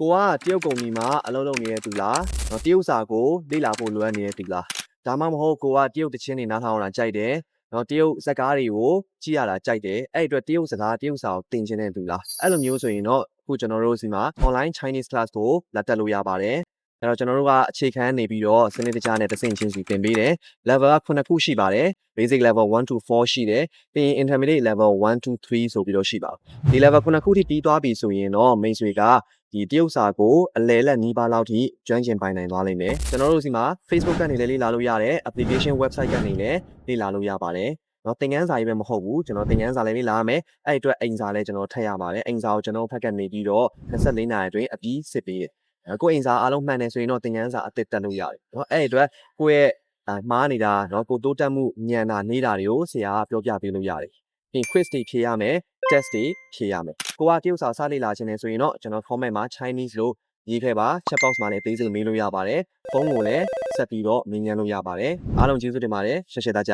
ကိုကတရုတ်ကုမ္ပဏီမှာအလုပ်လုပ်နေတဲ့သူလားတရုတ်စာကိုလေ့လာဖို့လိုအပ်နေတဲ့သူလားဒါမှမဟုတ်ကိုကတရုတ်တချင်းတွေနားထောင်ရတာကြိုက်တယ်တရုတ်စကားတွေကိုကြည့်ရတာကြိုက်တယ်အဲ့အတွက်တရုတ်စကားတရုတ်စာကိုသင်ချင်တဲ့သူလားအဲ့လိုမျိုးဆိုရင်တော့အခုကျွန်တော်တို့စီမှာ online Chinese class ကိုလာတက်လို့ရပါတယ်အဲ့တော့ကျွန်တော်တို့ကအခြေခံနေပြီးတော့စနစ်တကျနဲ့တစ်ဆင့်ချင်းစီသင်ပေးတယ် level က9ခုရှိပါတယ် basic level 1 to 4ရှိတယ်ပြီးရင် intermediate level 1 to 3ဆိုပြီးတော့ရှိပါဒီ level 9ခုထိပြီးသွားပြီဆိုရင်တော့မိတ်ဆွေကဒီတရုတ်စာကိုအလဲလက်နီးပါးလောက်ထိကျွမ်းကျင်ပိုင်နိုင်သွားလိမ့်မယ်ကျွန်တော်တို့စီမှာ Facebook ကနေလည်းလေ့လာလို့ရတယ် application website ကနေလည်းလေ့လာလို့ရပါတယ်သင်ခန်းစာရေးပဲမဟုတ်ဘူးကျွန်တော်သင်ခန်းစာလည်းလေ့လာရမယ်အဲ့အတွက်အိမ်စာလည်းကျွန်တော်ထည့်ရပါတယ်အိမ်စာကိုကျွန်တော်ဖက်ကနေပြီးတော့24နာရီအတွင်းအပြီးစစ်ပေးတယ်ကိုယ့်အိမ်စာအားလုံးမှန်တယ်ဆိုရင်တော့သင်ခန်းစာအသစ်တက်လို့ရတယ်အဲ့အတွက်ကိုယ့်ရဲ့မှားနေတာကိုတိုးတက်မှုညံတာနေတာတွေကိုဆရာကပြောပြပေးလို့ရတယ်ပြီး quiz တွေဖြေရမယ် test တွေဖြေရမယ်ကိုကတရုတ်စာစလေ့လာခြင်းနေဆိုရင်တော့ကျွန်တော် comment မှာ Chinese လို့ရေးခဲ့ပါ chat box မှာလည်းအသေးစိတ်မေးလို့ရပါတယ်ဖုန်းကိုလည်းဆက်ပြီးတော့မေးမြန်းလို့ရပါတယ်အားလုံးကျေးဇူးတင်ပါတယ်ရှေ့ရှေ့သားကြ